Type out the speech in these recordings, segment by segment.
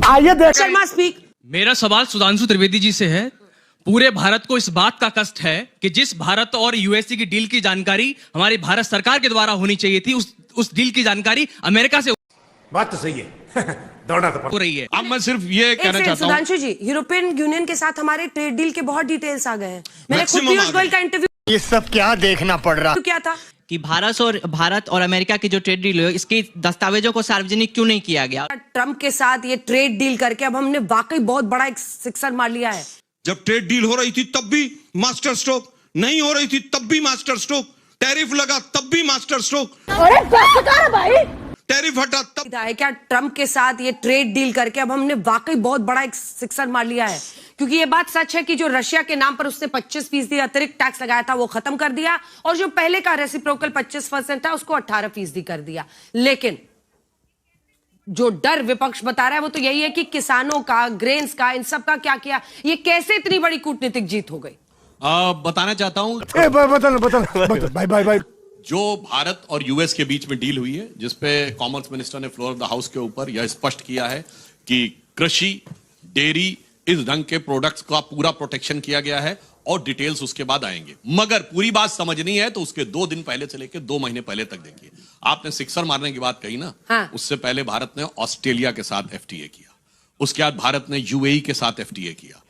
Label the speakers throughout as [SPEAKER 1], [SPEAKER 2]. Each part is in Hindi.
[SPEAKER 1] आइए देख शर्मा स्पीक।
[SPEAKER 2] मेरा सवाल सुधांशु त्रिवेदी जी से है। पूरे भारत को इस बात का कष्ट है कि जिस भारत और यूएसए की डील की जानकारी हमारी भारत सरकार के द्वारा होनी चाहिए थी, उस डील की जानकारी अमेरिका से
[SPEAKER 3] बात तो सही है दौड़ा तो
[SPEAKER 2] हो रही है।
[SPEAKER 4] अब मैं सिर्फ ये कहना चाहता हूँ
[SPEAKER 1] सुधांशु जी, यूरोपियन यूनियन के साथ हमारे ट्रेड डील के बहुत डिटेल्स आ गए हैं। मैंने खुद पीयूष गोयल का इंटरव्यू,
[SPEAKER 5] ये सब क्या देखना पड़ रहा
[SPEAKER 1] क्या था
[SPEAKER 6] कि भारत और अमेरिका की जो ट्रेड डील है, इसके दस्तावेजों को सार्वजनिक क्यों नहीं किया गया?
[SPEAKER 1] ट्रम्प के साथ ये ट्रेड डील करके अब हमने वाकई बहुत बड़ा एक सिक्सर मार लिया है।
[SPEAKER 4] जब ट्रेड डील हो रही थी तब भी मास्टर स्ट्रोक, नहीं हो रही थी तब भी मास्टर स्ट्रोक, टैरिफ लगा तब भी मास्टर स्ट्रोक,
[SPEAKER 1] अरे बस कर भाई,
[SPEAKER 4] टैरिफ हटा तब।
[SPEAKER 1] क्या ट्रम्प के साथ ये ट्रेड डील करके अब हमने वाकई बहुत बड़ा एक सिक्सर मार लिया है? क्योंकि ये बात सच है कि जो रशिया के नाम पर उसने 25% अतिरिक्त टैक्स लगाया था वो खत्म कर दिया, और जो पहले का रेसिप्रोकल 25% था उसको 18% कर दिया। लेकिन जो डर विपक्ष बता रहा है वो तो यही है कि किसानों का, ग्रेन्स का, इन सब का क्या किया? ये कैसे इतनी बड़ी कूटनीतिक जीत हो गई?
[SPEAKER 4] बताना चाहता हूँ
[SPEAKER 3] भाई
[SPEAKER 4] जो भारत और यूएस के बीच में डील हुई है, जिसपे कॉमर्स मिनिस्टर ने फ्लोर ऑफ द हाउस के ऊपर यह स्पष्ट किया है कि कृषि, डेयरी, इस ढंग के प्रोडक्ट्स का पूरा प्रोटेक्शन किया गया है और डिटेल्स उसके बाद आएंगे। मगर पूरी बात समझनी है तो उसके 2 दिन पहले से लेकर 2 महीने पहले तक देखिए। आपने सिक्सर मारने की बात कही ना,
[SPEAKER 1] हाँ।
[SPEAKER 4] उससे पहले भारत ने ऑस्ट्रेलिया के साथ एफटीए किया, उसके बाद भारत ने यूएई के साथ एफटीए किया,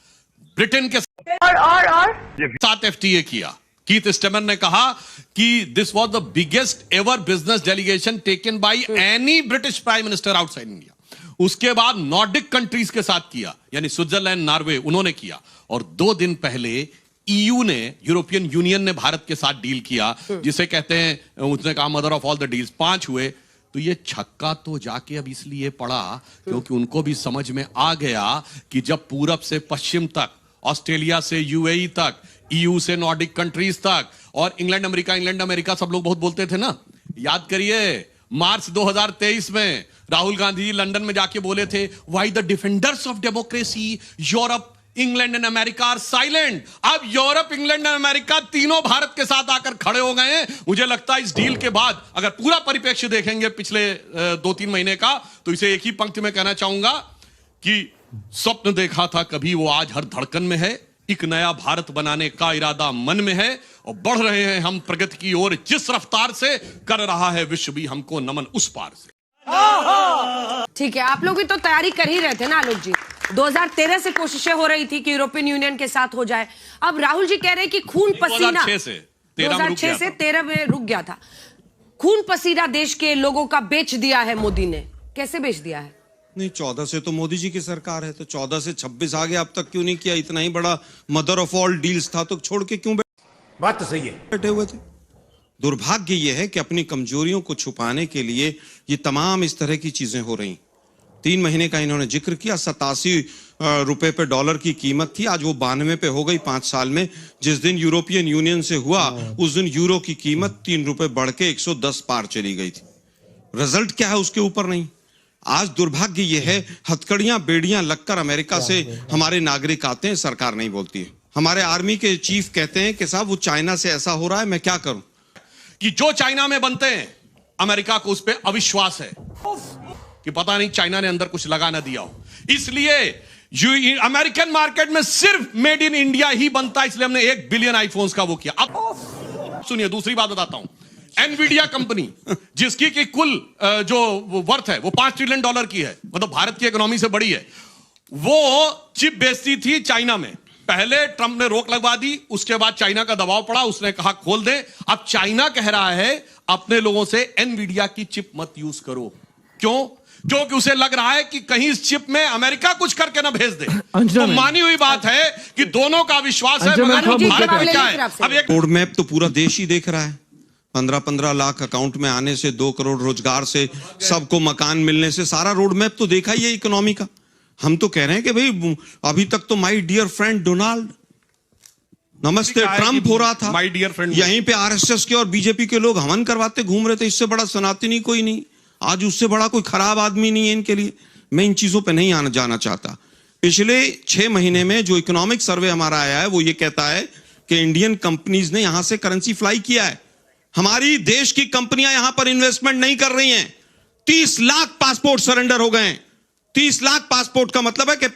[SPEAKER 4] ब्रिटेन के साथ एफटीए किया। कीथ स्टेमर ने कहा कि this was the biggest ever business delegation taken by any British prime minister outside India. उसके बाद नॉर्डिक कंट्रीज के साथ किया, यानी स्विट्जरलैंड, नॉर्वे, उन्होंने किया। और 2 दिन पहले ईयू ने, यूरोपियन यूनियन ने भारत के साथ डील किया, जिसे कहते हैं, उसने कहा mother of all the deals. 5 हुए। तो ये छक्का तो जाके अब इसलिए पड़ा क्योंकि उनको भी समझ में आ गया कि जब पूरब से पश्चिम तक, ऑस्ट्रेलिया से यूएई तक, ईयू से नॉर्डिक कंट्रीज तक, और इंग्लैंड अमेरिका सब लोग बहुत बोलते थे ना। याद करिए मार्च 2023 में राहुल गांधी लंदन में जाके बोले थे, why the defenders of democracy Europe, England and America are silent. अब यूरोप, इंग्लैंड एंड अमेरिका तीनों भारत के साथ आकर खड़े हो गए हैं। मुझे लगता है इस डील के बाद अगर पूरा परिप्रेक्ष्य देखेंगे पिछले 2-3 महीने का, तो इसे एक ही पंक्ति में कहना चाहूंगा कि स्वप्न देखा था कभी वो आज हर धड़कन में है। एक नया भारत बनाने का इरादा मन में है और बढ़ रहे हैं हम प्रगति की ओर। जिस रफ्तार से कर रहा है विश्व भी हमको नमन उस पार से।
[SPEAKER 1] ठीक है, आप लोग भी तो तैयारी कर ही रहे थे ना आलोक जी। 2013 से कोशिशें हो रही थी कि यूरोपियन यूनियन के साथ हो जाए। अब राहुल जी कह रहे हैं कि खून पसीना
[SPEAKER 4] 2006 से
[SPEAKER 1] 13 में रुक गया था। खून पसीना देश के लोगों का बेच दिया है मोदी ने। कैसे बेच दिया है?
[SPEAKER 7] नहीं, 14 से तो मोदी जी की सरकार है, तो 14 से 26 आ गया, अब तक क्यों नहीं किया? इतना ही बड़ा मदर ऑफ ऑल डील्स था तो छोड़ के क्यों
[SPEAKER 3] बात तो सही है
[SPEAKER 7] बैठे हुए थे? दुर्भाग्य यह है कि अपनी कमजोरियों को छुपाने के लिए ये तमाम इस तरह की चीजें हो रही। 3 महीने का इन्होंने जिक्र किया, 87 रुपए पे डॉलर की कीमत थी, आज वो 92 पे हो गई 5 साल में। जिस दिन यूरोपियन यूनियन से हुआ उस दिन यूरो की कीमत 3 रुपए बढ़ के 110 पार चली गई थी। रिजल्ट क्या है उसके ऊपर नहीं। आज दुर्भाग्य यह है, हथकड़ियां बेड़ियां लगकर अमेरिका से हमारे नागरिक आते हैं, सरकार नहीं बोलती है। हमारे आर्मी के चीफ कहते हैं कि साहब वो चाइना से ऐसा हो रहा है, मैं क्या करूं?
[SPEAKER 4] कि जो चाइना में बनते हैं अमेरिका को उस पर अविश्वास है कि पता नहीं चाइना ने अंदर कुछ लगा ना दिया हो, इसलिए अमेरिकन मार्केट में सिर्फ मेड इन इंडिया ही बनता है। इसलिए हमने 1 बिलियन आईफोन्स का वो किया। अब सुनिए, दूसरी बात बताता हूं। एनवीडिया कंपनी, जिसकी की कुल जो वर्थ है वो $5 ट्रिलियन की है, मतलब भारत की इकोनॉमी से बड़ी है, वो चिप बेचती थी चाइना में। पहले ट्रंप ने रोक लगवा दी, उसके बाद चाइना का दबाव पड़ा, उसने कहा खोल दे। अब चाइना कह रहा है अपने लोगों से एनवीडिया की चिप मत यूज करो। क्यों? क्योंकि उसे लग रहा है कि कहीं इस चिप में अमेरिका कुछ करके ना भेज दे। तो मानी हुई बात है कि दोनों का विश्वास है, मगर भारत में क्या है? अब एक
[SPEAKER 7] रोड मैप तो पूरा देश ही देख रहा है। 15-15 लाख अकाउंट में आने से, 2 करोड़ रोजगार से, सबको मकान मिलने से, सारा रोड मैप तो देखा ही है इकोनॉमी का। हम तो कह रहे हैं कि भाई अभी तक तो माय डियर फ्रेंड डोनाल्ड, नमस्ते ट्रंप हो रहा था,
[SPEAKER 4] माय डियर फ्रेंड।
[SPEAKER 7] यहीं पे आरएसएस के और बीजेपी के लोग हवन करवाते घूम रहे थे। इससे बड़ा सनातनी कोई नहीं, आज उससे बड़ा कोई खराब आदमी नहीं है इनके लिए। मैं इन चीजों पे नहीं जाना चाहता। पिछले 6 महीने में जो इकोनॉमिक सर्वे हमारा आया है वो ये कहता है कि इंडियन कंपनीज ने यहां से करेंसी फ्लाई किया है। हमारी देश की कंपनियां यहां पर इन्वेस्टमेंट नहीं कर रही हैं। 30 लाख पासपोर्ट सरेंडर हो गए हैं। 30 लाख पासपोर्ट का मतलब है कि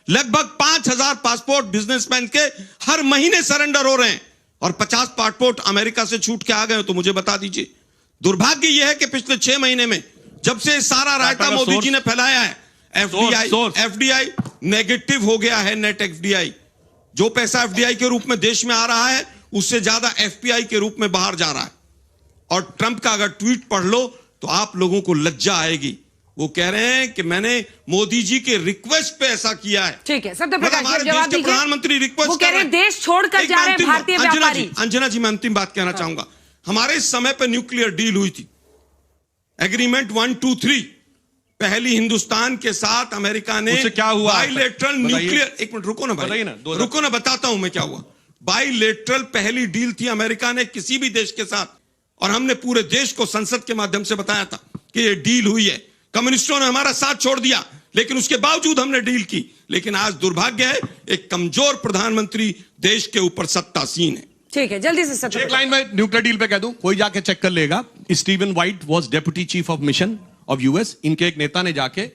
[SPEAKER 7] लगभग 5000 पासपोर्ट बिजनेसमैन के हर महीने सरेंडर हो रहे हैं, और 50 पासपोर्ट अमेरिका से छूट के आ गए हो तो मुझे बता दीजिए। दुर्भाग्य यह है कि पिछले 6 महीने में जब से सारा रायता मोदी जी ने फैलाया है, एफडीआई नेगेटिव हो गया है। नेट एफडीआई, जो पैसा एफडीआई के रूप में देश में आ रहा है उससे ज्यादा एफपीआई के रूप में बाहर जा रहा है। और ट्रंप का अगर ट्वीट पढ़ लो तो आप लोगों को लज्जा आएगी। वो कह रहे हैं कि मैंने मोदी जी के रिक्वेस्ट पे ऐसा किया है।
[SPEAKER 1] ठीक है, सत्यप्रकाश
[SPEAKER 7] हमारे
[SPEAKER 1] जवाब
[SPEAKER 7] देश के
[SPEAKER 1] दीजिए।
[SPEAKER 7] प्रधानमंत्री रिक्वेस्ट
[SPEAKER 1] वो कह रहे हैं देश छोड़कर जा रहे हैं भारतीय व्यापारी।
[SPEAKER 7] अंजना जी, मैं अंतिम बात कहना चाहूंगा। हमारे इस समय पे न्यूक्लियर डील हुई थी, एग्रीमेंट 1, 2, 3। पहली हिंदुस्तान के साथ अमेरिका ने
[SPEAKER 4] उससे क्या हुआ?
[SPEAKER 7] बाइलेटरल न्यूक्लियर, एक मिनट रुको ना भाई, रुको ना, बताता हूं मैं क्या हुआ। बाइलेटरल पहली डील थी अमेरिका ने किसी भी देश के साथ, और हमने पूरे देश को संसद के माध्यम से बताया था कि ये डील हुई है। कम्युनिस्टों ने हमारा साथ छोड़ दिया, लेकिन उसके बावजूद हमने डील की। लेकिन आज दुर्भाग्य है, एक कमजोर प्रधानमंत्री देश के ऊपर सत्तासीन है।
[SPEAKER 1] ठीक है, जल्दी से
[SPEAKER 4] एक लाइन में न्यूक्लियर डील पे कह दूं, कोई जाके चेक कर लेगा। Steven white was deputy chief of mission of US. इनके एक नेता ने जाके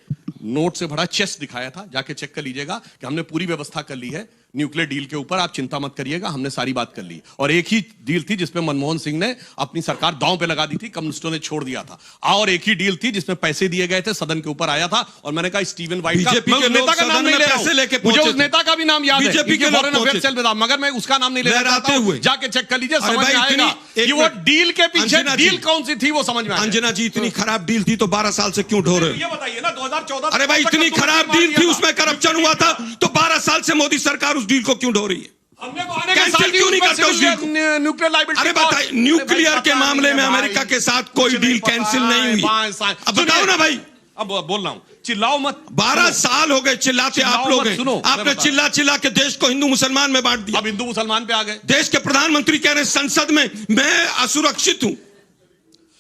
[SPEAKER 4] नोट से भरा चेस्ट दिखाया था, जाके चेक कर लीजिएगा कि हमने पूरी व्यवस्था कर ली है न्यूक्लियर डील के ऊपर, आप चिंता मत करिएगा, हमने सारी बात कर ली। और एक ही डील थी जिसमें मनमोहन सिंह ने अपनी सरकार दांव पे लगा दी थी, कम्युनिस्टों ने छोड़ दिया था। और एक ही डील थी जिसमें पैसे दिए गए थे, सदन के ऊपर आया था, और मैंने कहा स्टीवन वाइट का,
[SPEAKER 7] बीजेपी के
[SPEAKER 4] नेता का नाम नहीं ले रहा
[SPEAKER 7] पैसे लेके
[SPEAKER 4] हूं, मुझे उस नेता का भी नाम याद है,
[SPEAKER 7] बीजेपी के
[SPEAKER 4] फॉरेन अफेयर्स सेल में था, मगर मैं उसका नाम नहीं ले रहा हूं। जाके चेक कर लीजिए, समझ में आएगा कि वो डील के पीछे डील कौन सी थी, वो समझ में आएगा।
[SPEAKER 7] अंजना जी, इतनी खराब डील थी तो 12 साल से क्यों ढो रहे हो?
[SPEAKER 4] ये बताइए ना, 2014।
[SPEAKER 7] अरे भाई, इतनी खराब डील थी, उसमें करप्शन हुआ था, तो 12 साल से मोदी सरकार उस डील को क्यों ढो रही है?
[SPEAKER 4] हमने तो आने के
[SPEAKER 7] कैंसिल
[SPEAKER 4] साथ ही
[SPEAKER 7] क्यों नहीं
[SPEAKER 4] उस
[SPEAKER 7] करते उस डील को?
[SPEAKER 4] Nuclear liability.
[SPEAKER 7] अरे बताइए, न्यूक्लियर के मामले में अमेरिका के साथ कोई डील कैंसिल नहीं हुई। अब बताओ ना भाई।
[SPEAKER 4] अब बोल रहा हूं, चिल्लाओ मत।
[SPEAKER 7] 12 साल हो गए चिल्लाते आप लोग हैं।
[SPEAKER 4] सुनो,
[SPEAKER 7] आपने चिल्ला चिल्ला के देश को हिंदू मुसलमान में बांट दिया।
[SPEAKER 4] अब हिंदू मुसलमान पे आ गए।
[SPEAKER 7] देश के प्रधानमंत्री कह रहे हैं संसद में मैं असुरक्षित हूं।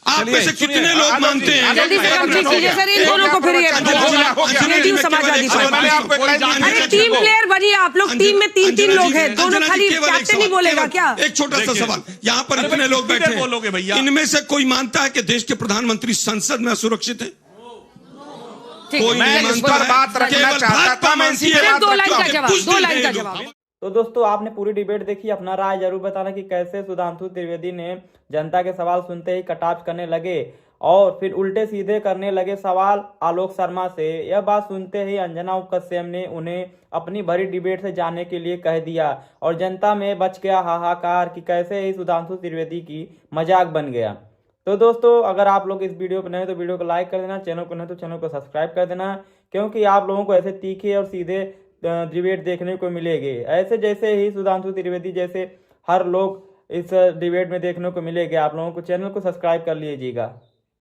[SPEAKER 7] आप में से कितने लोग मानते हैं?
[SPEAKER 1] जल्दी से कंप्लीट कीजिए सर, इन दोनों को फिर क्रिएटिव समझ आ दी। अरे टीम प्लेयर बनिए आप लोग, टीम में 3-3 लोग हैं, दोनों खाली कैप्टन ही बोलेगा क्या?
[SPEAKER 7] एक छोटा सा सवाल, यहाँ पर इतने लोग बैठे हैं, इनमें से कोई मानता है कि देश के प्रधानमंत्री संसद में असुरक्षित है? कोई नहीं मानता है।
[SPEAKER 3] बात रखना चाहता था मैं, इसी पे बात
[SPEAKER 1] 2 लाइन का जवाब, 2 लाइन का जवाब।
[SPEAKER 8] तो दोस्तों, आपने पूरी डिबेट देखी, अपना राय जरूर बताना कि कैसे सुधांशु त्रिवेदी ने जनता के सवाल सुनते ही कटाक्ष करने लगे और फिर उल्टे सीधे करने लगे सवाल आलोक शर्मा से। यह बात सुनते ही अंजना कश्यप ने उन्हें अपनी भरी डिबेट से जाने के लिए कह दिया और जनता में बच गया हाहाकार कि कैसे ही सुधांशु त्रिवेदी की मजाक बन गया। तो दोस्तों, अगर आप लोग इस वीडियो पर नए तो वीडियो को लाइक कर देना, चैनल को नहीं तो चैनल को सब्सक्राइब कर देना, क्योंकि आप लोगों को ऐसे तीखे और सीधे डिबेट देखने को मिलेगी। ऐसे जैसे ही सुधांशु त्रिवेदी जैसे हर लोग इस डिबेट में देखने को मिलेंगे। आप लोगों को चैनल को सब्सक्राइब कर लीजिएगा।